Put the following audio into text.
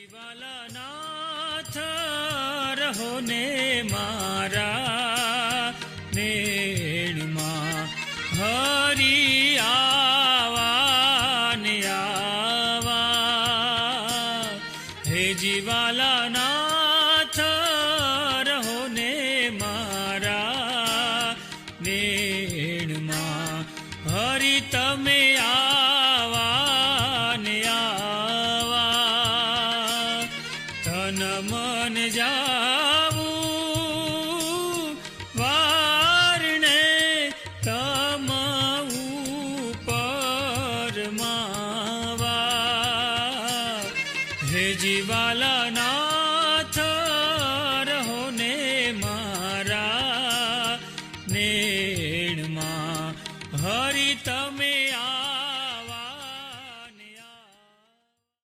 જીવાલાનાથ રહો ને મારા નેણમાં હરી આવા ને આવા. હે જીવાલાનાથ રહો ને મારા નેણમાં હરી તમે આવા ને આવા. તન મન જાવું વારણે તમ ઉપર માવા. હે જીવાલાના